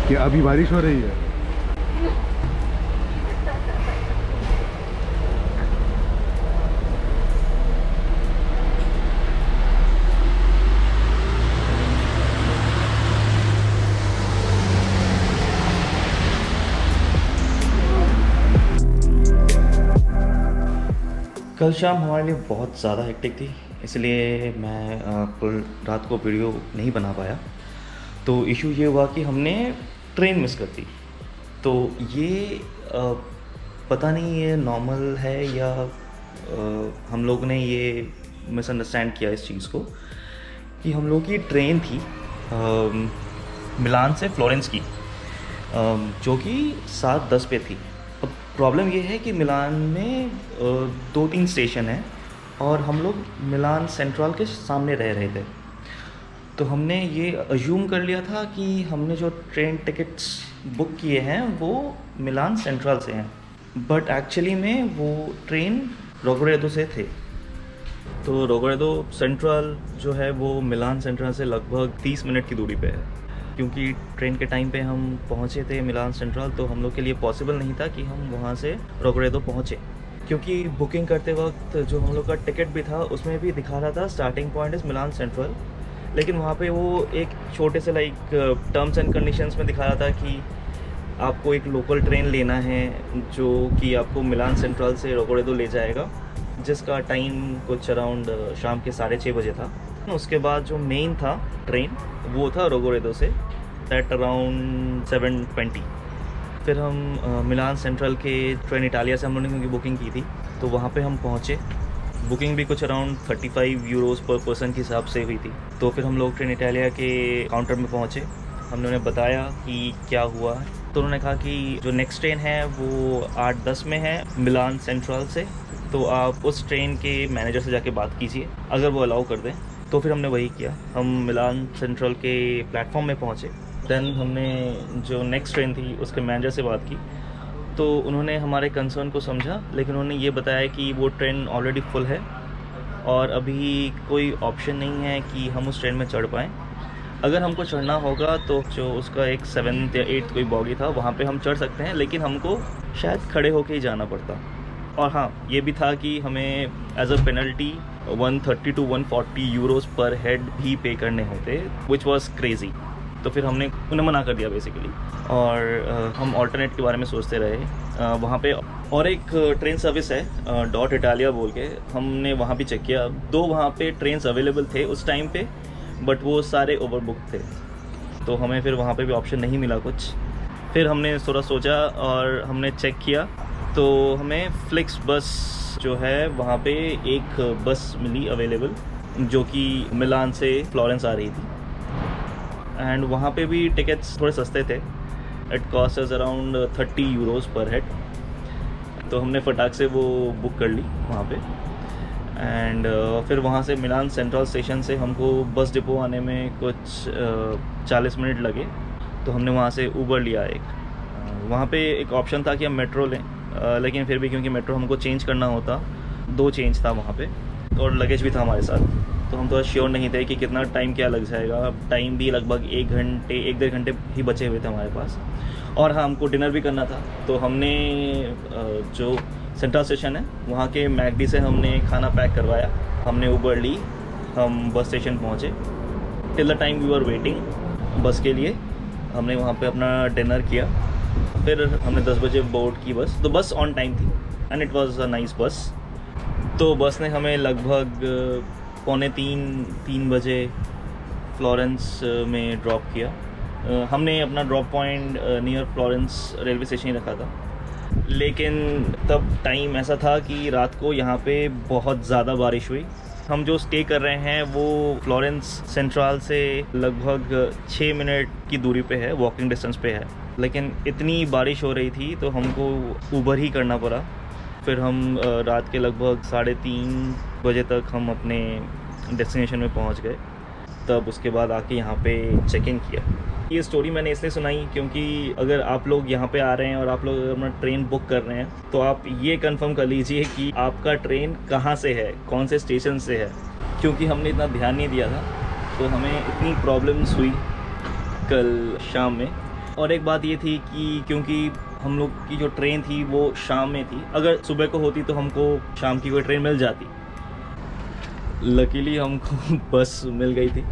कि अभी बारिश हो रही है। कल शाम हमारे लिए बहुत ज़्यादा हेक्टिक थी, इसलिए मैं कल रात को वीडियो नहीं बना पाया। तो इशू ये हुआ कि हमने ट्रेन मिस कर दी। तो ये पता नहीं ये नॉर्मल है या हम लोग ने ये मिसअंडरस्टैंड किया इस चीज़ को कि हम लोग की ट्रेन थी मिलान से फ्लोरेंस की, जो कि 7:10 पे थी। अब प्रॉब्लम ये है कि मिलान में 2-3 स्टेशन हैं और हम लोग मिलान सेंट्रल के सामने रह रहे थे। तो हमने ये अज्यूम कर लिया था कि हमने जो ट्रेन टिकट्स बुक किए हैं वो मिलान सेंट्रल से हैं, बट एक्चुअली में वो ट्रेन रोगरेदो से थे। तो रोगरेदो सेंट्रल जो है वो मिलान सेंट्रल से लगभग 30 मिनट की दूरी पे है। क्योंकि ट्रेन के टाइम पे हम पहुँचे थे मिलान सेंट्रल, तो हम लोग के लिए पॉसिबल नहीं था कि हम वहाँ से रोगरेदो पहुँचे। क्योंकि बुकिंग करते वक्त जो हम लोग का टिकट भी था उसमें भी दिखा रहा था starting point is Milan central, लेकिन वहाँ पे वो एक छोटे से टर्म्स एंड कंडीशंस में दिखा रहा था कि आपको एक लोकल ट्रेन लेना है जो कि आपको मिलान सेंट्रल से रोगरेदो ले जाएगा, जिसका टाइम कुछ अराउंड शाम के 6:30 बजे था। उसके बाद जो मेन था ट्रेन वो था रोगरेदो से एट अराउंड 7:20। फिर हम मिलान सेंट्रल के ट्रेन इटालिया से हम लोगों ने क्योंकि बुकिंग की थी, तो वहाँ पे हम पहुँचे। बुकिंग भी कुछ अराउंड 35 यूरोज़ पर पर्सन के हिसाब से हुई थी। तो फिर हम लोग ट्रेन इटालिया के काउंटर में पहुँचे। हमने उन्हें बताया कि क्या हुआ, तो उन्होंने कहा कि जो नेक्स्ट ट्रेन है वो 8:10 में है मिलान सेंट्रल से, तो आप उस ट्रेन के मैनेजर से जाके बात कीजिए अगर वो अलाउ कर दें। तो फिर हमने वही किया, हम मिलान सेंट्रल के प्लेटफॉर्म में पहुँचे। देन हमने जो नेक्स्ट ट्रेन थी उसके मैनेजर से बात की, तो उन्होंने हमारे कंसर्न को समझा, लेकिन उन्होंने ये बताया कि वो ट्रेन ऑलरेडी फुल है और अभी कोई ऑप्शन नहीं है कि हम उस ट्रेन में चढ़ पाएँ। अगर हमको चढ़ना होगा तो जो उसका एक 7th या 8th कोई बॉगी था वहाँ पे हम चढ़ सकते हैं, लेकिन हमको शायद खड़े होके ही जाना पड़ता। और हाँ, ये भी था कि हमें as a penalty 130 to 140 euros per head भी पे करने होते, विच वॉज क्रेज़ी। तो फिर हमने उन्हें मना कर दिया बेसिकली, और हम ऑल्टरनेट के बारे में सोचते रहे। वहाँ पे और एक ट्रेन सर्विस है डॉट इटालिया बोल के, हमने वहाँ भी चेक किया। 2 वहाँ पे ट्रेन्स अवेलेबल थे उस टाइम पे, बट वो सारे ओवरबुक थे, तो हमें फिर वहाँ पे भी ऑप्शन नहीं मिला कुछ। फिर हमने थोड़ा सोचा और हमने चेक किया, तो हमें फ्लिक्स बस जो है वहाँ पे एक बस मिली अवेलेबल जो कि मिलान से फ्लोरेंस आ रही थी, एंड वहाँ पे भी टिकट्स थोड़े सस्ते थे। It cost us around 30 euros per head. तो हमने फटाक से वो बुक कर ली वहाँ पे, एंड फिर वहाँ से मिलान सेंट्रल स्टेशन से हमको बस डिपो आने में कुछ 40 मिनट लगे। तो हमने वहाँ से ऊबर लिया एक। वहाँ पे एक ऑप्शन था कि हम मेट्रो लें, लेकिन फिर भी क्योंकि मेट्रो हमको चेंज करना होता, 2 चेंज था वहाँ पे, और लगेज भी था हमारे साथ, तो हम थोड़ा श्योर नहीं थे कि कितना टाइम क्या लग जाएगा। टाइम भी लगभग 1-1.5 घंटे ही बचे हुए थे हमारे पास। और हाँ, हमको डिनर भी करना था, तो हमने जो सेंट्रल स्टेशन है वहाँ के मैकडी से हमने खाना पैक करवाया। हमने ऊबर ली, हम बस स्टेशन पहुँचे। Till the time we were waiting bus के लिए, हमने वहाँ पे अपना डिनर किया। फिर हमने 10 बजे बोर्ड की बस, तो बस ऑन टाइम थी and it was a nice बस। तो बस ने हमें लगभग 2:45-3 बजे फ्लोरेंस में ड्रॉप किया। हमने अपना drop point near Florence railway station ही रखा था, लेकिन तब टाइम ऐसा था कि रात को यहाँ पे बहुत ज़्यादा बारिश हुई। हम जो स्टे कर रहे हैं वो फ्लोरेंस सेंट्रल से लगभग 6 मिनट की दूरी पे है, वॉकिंग डिस्टेंस पे है, लेकिन इतनी बारिश हो रही थी तो हमको ऊबर ही करना पड़ा। फिर हम रात के लगभग 3:30 बजे तक हम अपने डेस्टिनेशन में पहुंच गए। तब उसके बाद आके यहाँ पे चेक इन किया। ये स्टोरी मैंने इसलिए सुनाई क्योंकि अगर आप लोग यहाँ पे आ रहे हैं और आप लोग अपना ट्रेन बुक कर रहे हैं तो आप ये कंफर्म कर लीजिए कि आपका ट्रेन कहाँ से है, कौन से स्टेशन से है, क्योंकि हमने इतना ध्यान नहीं दिया था तो हमें इतनी प्रॉब्लम्स हुई कल शाम में और एक बात ये थी कि क्योंकि हम लोग की जो ट्रेन थी वो शाम में थी, अगर सुबह को होती तो हमको शाम की कोई ट्रेन मिल जाती। लकीली हमको बस मिल गई थी,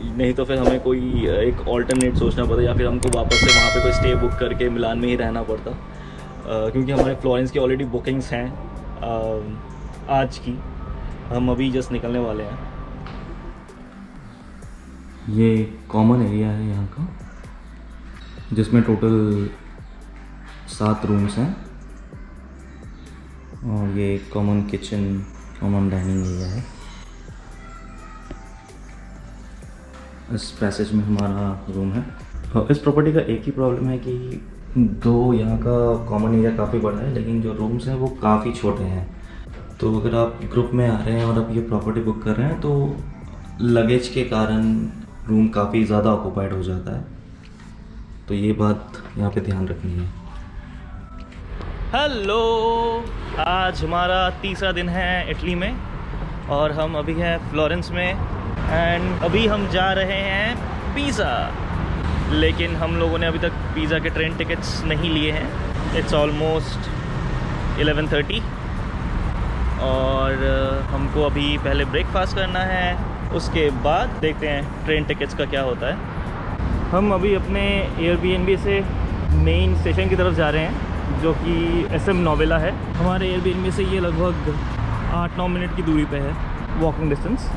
नहीं तो फिर हमें कोई एक ऑल्टरनेट सोचना पड़ता या फिर हमको वापस से वहाँ पे कोई स्टे बुक करके मिलान में ही रहना पड़ता, क्योंकि हमारे फ्लोरेंस की ऑलरेडी बुकिंग्स हैं आज की। हम अभी जस्ट निकलने वाले हैं। ये कॉमन एरिया है यहाँ का, जिसमें टोटल 7 रूम्स हैं और ये common kitchen, common dining area है। इस पैसेज में हमारा रूम है। और इस प्रॉपर्टी का एक ही प्रॉब्लम है कि यहाँ का कॉमन एरिया काफ़ी बड़ा है, लेकिन जो रूम्स हैं वो काफ़ी छोटे हैं। तो अगर आप ग्रुप में आ रहे हैं और आप ये प्रॉपर्टी बुक कर रहे हैं तो लगेज के कारण रूम काफ़ी ज़्यादा ऑक्यूपाइड हो जाता है, तो ये बात यहाँ पे ध्यान रखनी है। हेलो, आज हमारा तीसरा दिन है इटली में और हम अभी हैं फ्लोरेंस में एंड अभी हम जा रहे हैं पिज़ा। लेकिन हम लोगों ने अभी तक पिज़ा के ट्रेन टिकट्स नहीं लिए हैं। इट्स ऑलमोस्ट 11:30 और हमको अभी पहले ब्रेकफास्ट करना है, उसके बाद देखते हैं ट्रेन टिकट्स का क्या होता है। हम अभी अपने एयरबीएनबी से मेन स्टेशन की तरफ जा रहे हैं, जो कि SM नोवेला है। हमारे एयरबीएनबी से ये लगभग 8-9 मिनट की दूरी पे है, वॉकिंग डिस्टेंस।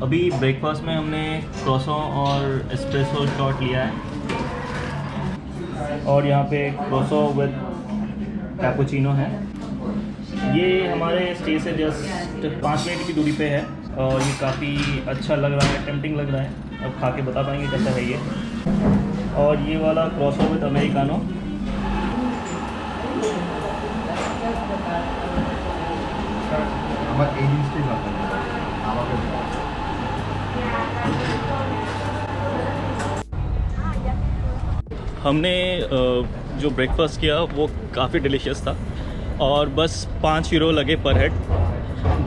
अभी ब्रेकफास्ट में हमने क्रोसो और एस्प्रेसो शॉट लिया है और यहाँ पे क्रोसो विद कैपुचिनो है। ये हमारे स्टे से जस्ट 5 मिनट की दूरी पे है और ये काफ़ी अच्छा लग रहा है, टेम्पटिंग लग रहा है। अब खा के बता पाएंगे कैसा है ये। और ये वाला क्रोसो विद अमेरिकानो। हमने जो ब्रेकफास्ट किया वो काफ़ी डिलीशियस था और बस 5 यूरो लगे पर हेड,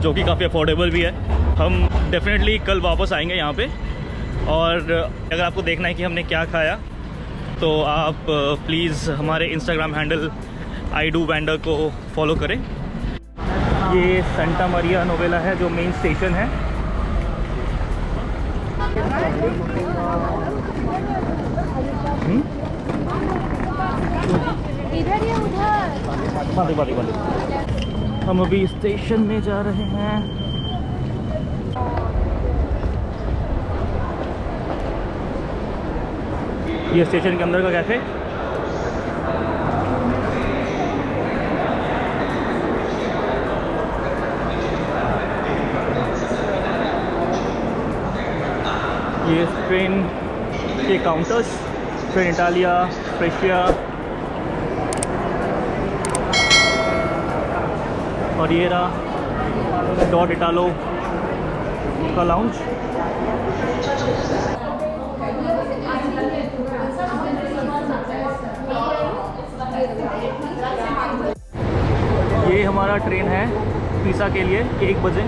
जो कि काफ़ी अफोर्डेबल भी है। हम डेफिनेटली कल वापस आएंगे यहाँ पे और अगर आपको देखना है कि हमने क्या खाया तो आप प्लीज़ हमारे इंस्टाग्राम हैंडल iDoWander को फॉलो करें। ये सेंटा मरिया नोवेला है जो मेन स्टेशन है। इधर या उधर? वाले हम अभी स्टेशन में जा रहे हैं। ये स्टेशन के अंदर का कैफे। ये ट्रेन के काउंटर्स, ट्रेन इटालिया, फ्रेशिया और ये रहा डॉट इटालो का लाउंज। ये हमारा ट्रेन है पिज़ा के लिए 1 बजे।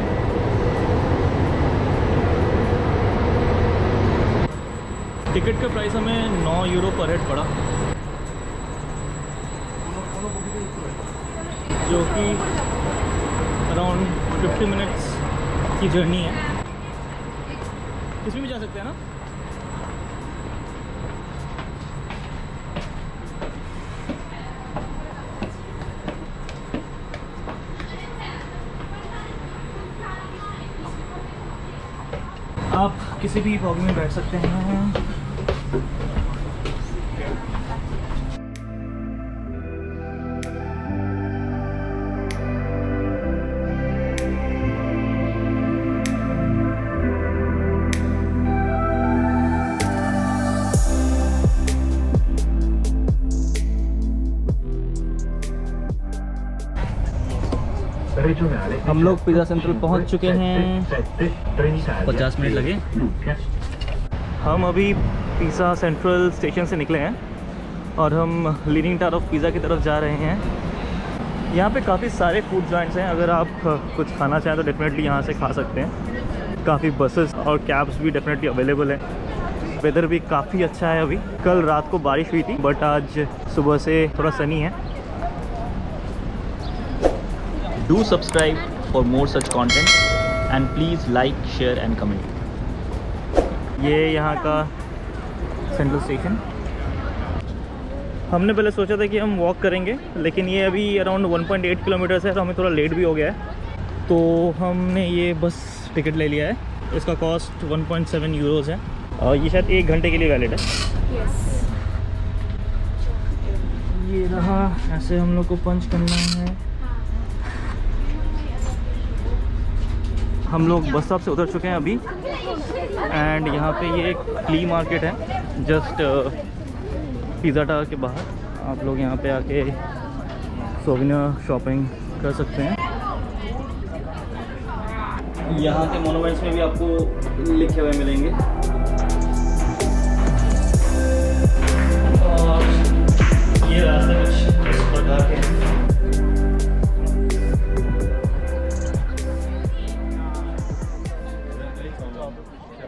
टिकट का प्राइस हमें 9 यूरो पर हेड पड़ा, जो कि अराउंड 50 मिनट्स की जर्नी है। इसमें भी जा सकते हैं ना। आप किसी भी बॉगी में बैठ सकते हैं। हम लोग पिज़्ज़ा सेंट्रल पहुंच चुके हैं, 50 मिनट लगे। हम अभी पिज़्ज़ा सेंट्रल स्टेशन से निकले हैं और हम लीनिंग टावर ऑफ पिज़्ज़ा की तरफ जा रहे हैं। यहाँ पे काफ़ी सारे फूड जॉइंट्स हैं, अगर आप कुछ खाना चाहें तो डेफिनेटली यहाँ से खा सकते हैं। काफ़ी बसेस और कैब्स भी डेफिनेटली अवेलेबल है। वेदर भी काफ़ी अच्छा है। अभी कल रात को बारिश हुई थी बट आज सुबह से थोड़ा सनी है। Do subscribe for more such content and please like, share and comment. ये यहाँ का सेंट्रल स्टेशन। हमने पहले सोचा था कि हम वॉक करेंगे, लेकिन ये अभी अराउंड 1.8 किलोमीटर्स है तो हमें थोड़ा लेट भी हो गया है, तो हमने ये बस टिकट ले लिया है। इसका कॉस्ट 1.7 यूरोज़ है और ये शायद 1 घंटे के लिए वैलिड है। ये रहा, ऐसे हम लोग को पंच करना है। हम लोग बस स्टॉप से उतर चुके हैं अभी एंड यहाँ पे ये एक फ्ली मार्केट है जस्ट पिज़्ज़ा टावर के बाहर। आप लोग यहाँ पे आके सोविनियर शॉपिंग कर सकते हैं। यहाँ के मोनूमेंट्स में भी आपको लिखे हुए मिलेंगे और ये रास्ते कुछ इस प्रकार के